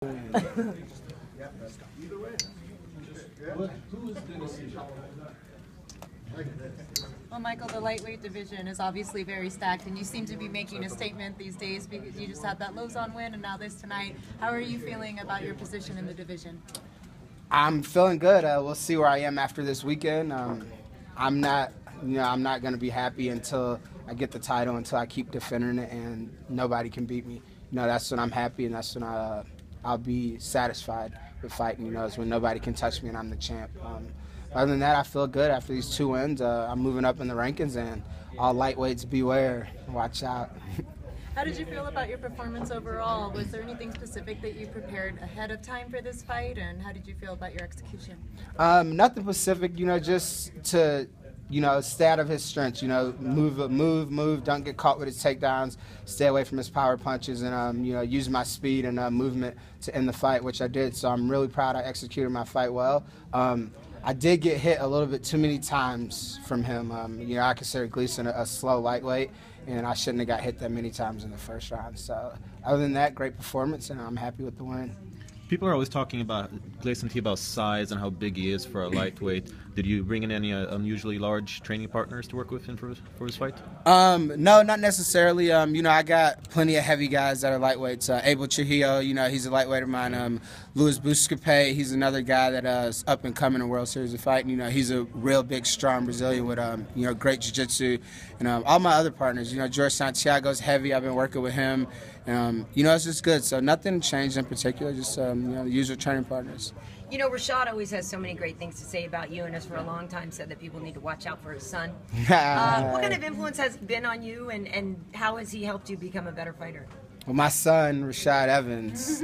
Well, Michael, the lightweight division is obviously very stacked, and you seem to be making a statement these days because you just had that Lozon win and now this tonight. How are you feeling about your position in the division? I'm feeling good. We'll see where I am after this weekend. I'm not going to be happy until I get the title, until I keep defending it, and nobody can beat me. That's when I'm happy, and that's when I'll be satisfied with fighting. It's when nobody can touch me and I'm the champ. Other than that, I feel good after these 2 wins. I'm moving up in the rankings, and all lightweights beware. Watch out. How did you feel about your performance overall? Was there anything specific that you prepared ahead of time for this fight, and how did you feel about your execution? Nothing specific, just to, stay out of his strengths, move, don't get caught with his takedowns, stay away from his power punches, and, use my speed and movement to end the fight, which I did. So I'm really proud I executed my fight well. I did get hit a little bit too many times from him. I consider Gleason a slow lightweight, and I shouldn't have got hit that many times in the first round. So other than that, great performance, and I'm happy with the win. People are always talking about Gleason T about size and how big he is for a lightweight. Did you bring in any unusually large training partners to work with him for his fight? No, not necessarily. I got plenty of heavy guys that are lightweights. Abel Trujillo, he's a lightweight of mine. Luis Buscape, he's another guy that is up and coming in World Series of Fighting. He's a real big, strong Brazilian with great jiu-jitsu. And all my other partners, George Santiago's heavy. I've been working with him. It's just good. So nothing changed in particular, just the usual training partners. Rashad always has so many great things to say about you, and has for a long time said that people need to watch out for his son. What kind of influence has been on you, and how has he helped you become a better fighter? Well, my son, Rashad Evans,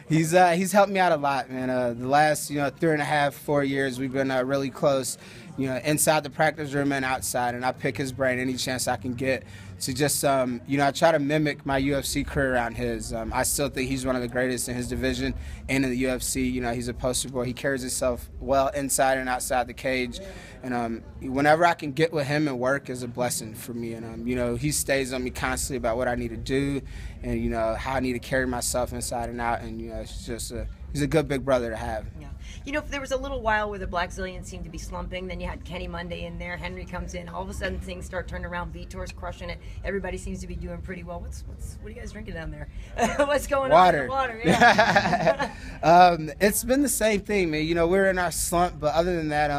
he's helped me out a lot, man. The last 3.5, 4 years, we've been really close, inside the practice room and outside, and I pick his brain any chance I can get to just, I try to mimic my UFC career around his. I still think he's one of the greatest in his division and in the UFC. He's a poster boy. He carries himself well inside and outside the cage. And whenever I can get with him and work is a blessing for me. And, he stays on me constantly about what I need to do and, how I need to carry myself inside and out. And, it's just he's a good big brother to have. Yeah. There was a little while where the Black Zillions seemed to be slumping. Then you had Kenny Monday in there. Henry comes in. All of a sudden, things start turning around. Vitor's crushing it. Everybody seems to be doing pretty well. What are you guys drinking down there? What's going on with the water? Yeah. It's been the same thing, man. We're in our slump, but other than that,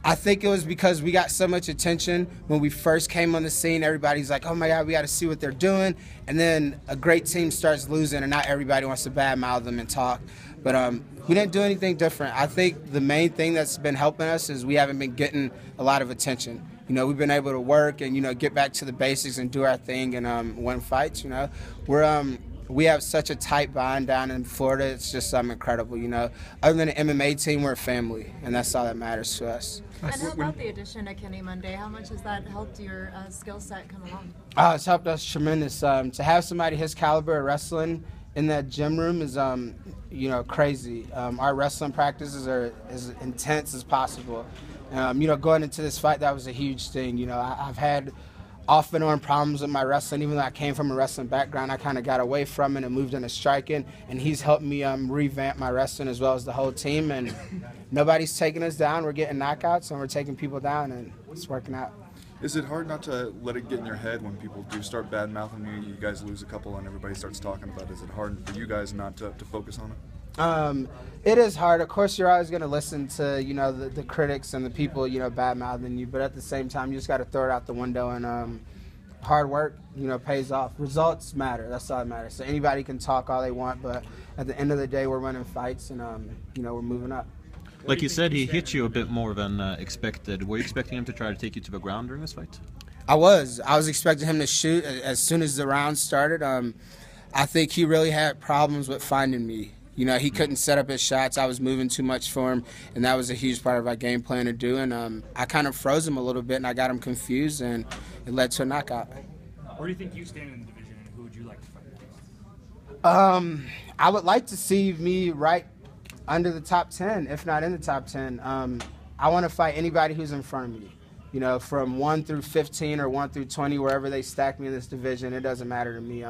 I think it was because we got so much attention when we first came on the scene. Everybody's like, oh my God, we got to see what they're doing. And then a great team starts losing, and not everybody wants to badmouth them and talk. But we didn't do anything different. I think the main thing that's been helping us is we haven't been getting a lot of attention. We've been able to work and, get back to the basics and do our thing and win fights. We have such a tight bond down in Florida. It's just incredible, Other than the MMA team, we're a family, and that's all that matters to us. And how about the addition of Kenny Monday? How much has that helped your skill set come along? It's helped us tremendous. To have somebody his caliber of wrestling in that gym room is, crazy. Our wrestling practices are as intense as possible. Going into this fight, that was a huge thing. I've had off and on problems with my wrestling. Even though I came from a wrestling background, I kind of got away from it and moved into striking, and he's helped me revamp my wrestling as well as the whole team, and nobody's taking us down. We're getting knockouts and we're taking people down, and it's working out. Is it hard not to let it get in your head when people do start bad-mouthing you? You guys lose a couple and everybody starts talking about it. Is it hard for you guys not to focus on it? It is hard. Of course, you're always going to listen to, the critics and the people, bad-mouthing you. But at the same time, you just got to throw it out the window. And hard work, pays off. Results matter. That's all that matters. So anybody can talk all they want, but at the end of the day, we're winning fights and, we're moving up. Like you said, he hit you a bit more than expected. Were you expecting him to try to take you to the ground during this fight? I was expecting him to shoot as soon as the round started. I think he really had problems with finding me. He couldn't set up his shots. I was moving too much for him, and that was a huge part of our game plan to do. And I kind of froze him a little bit, and I got him confused, and it led to a knockout. Where do you think you stand in the division, and who would you like to fight? I would like to see me right under the top 10, if not in the top 10. I want to fight anybody who's in front of me. From 1 through 15 or 1 through 20, wherever they stack me in this division, it doesn't matter to me.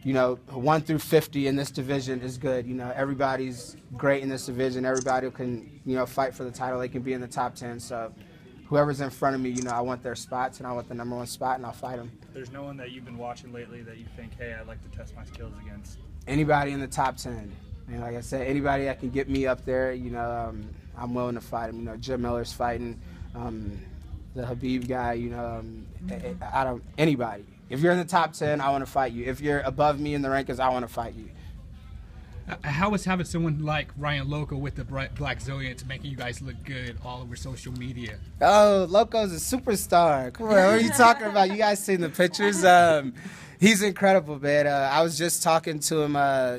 you know, 1 through 50 in this division is good. You know, everybody's great in this division. Everybody can, you know, fight for the title. They can be in the top 10. So whoever's in front of me, you know, I want their spots, and I want the #1 spot, and I'll fight them. There's no one that you've been watching lately that you think, hey, I'd like to test my skills against? Anybody in the top 10. And like I said, anybody that can get me up there, you know, I'm willing to fight him. You know, Jim Miller's fighting, the Habib guy, you know, anybody. If you're in the top 10, I want to fight you. If you're above me in the rankings, I want to fight you. How is having someone like Ryan Loco with the Black Zillions making you guys look good all over social media? Oh, Loco's a superstar. Come on, what are you talking about? You guys seen the pictures? He's incredible, man. I was just talking to him,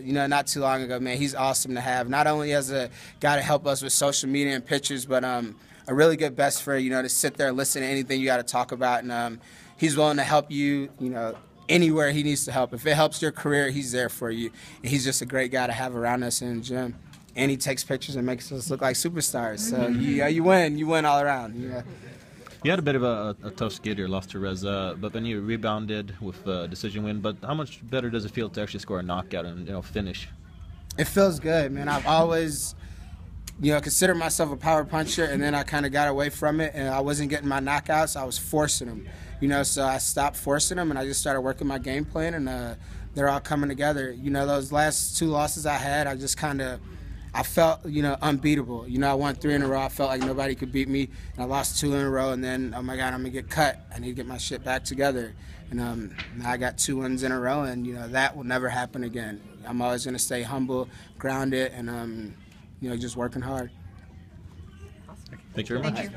you know, not too long ago, man. He's awesome to have. Not only as a guy to help us with social media and pictures, but a really good best friend, you know, to sit there and listen to anything you got to talk about. And he's willing to help you, you know, anywhere he needs to help. If it helps your career, he's there for you. And he's just a great guy to have around us in the gym. And he takes pictures and makes us look like superstars. So you win all around. Yeah. You had a bit of a tough skid here, lost to Reza, but then you rebounded with a decision win. But how much better does it feel to actually score a knockout and, you know, finish? It feels good, man. I've always, you know, considered myself a power puncher, and then I kind of got away from it, and I wasn't getting my knockouts. I was forcing them. You know, so I stopped forcing them, and I just started working my game plan, and they're all coming together. You know, those last 2 losses I had, I felt, you know, unbeatable. You know, I won 3 in a row. I felt like nobody could beat me, and I lost 2 in a row, and then, oh, my God, I'm going to get cut. I need to get my shit back together. And now I got 2 wins in a row, and, you know, that will never happen again. I'm always going to stay humble, grounded, and, you know, just working hard. Thank you very much.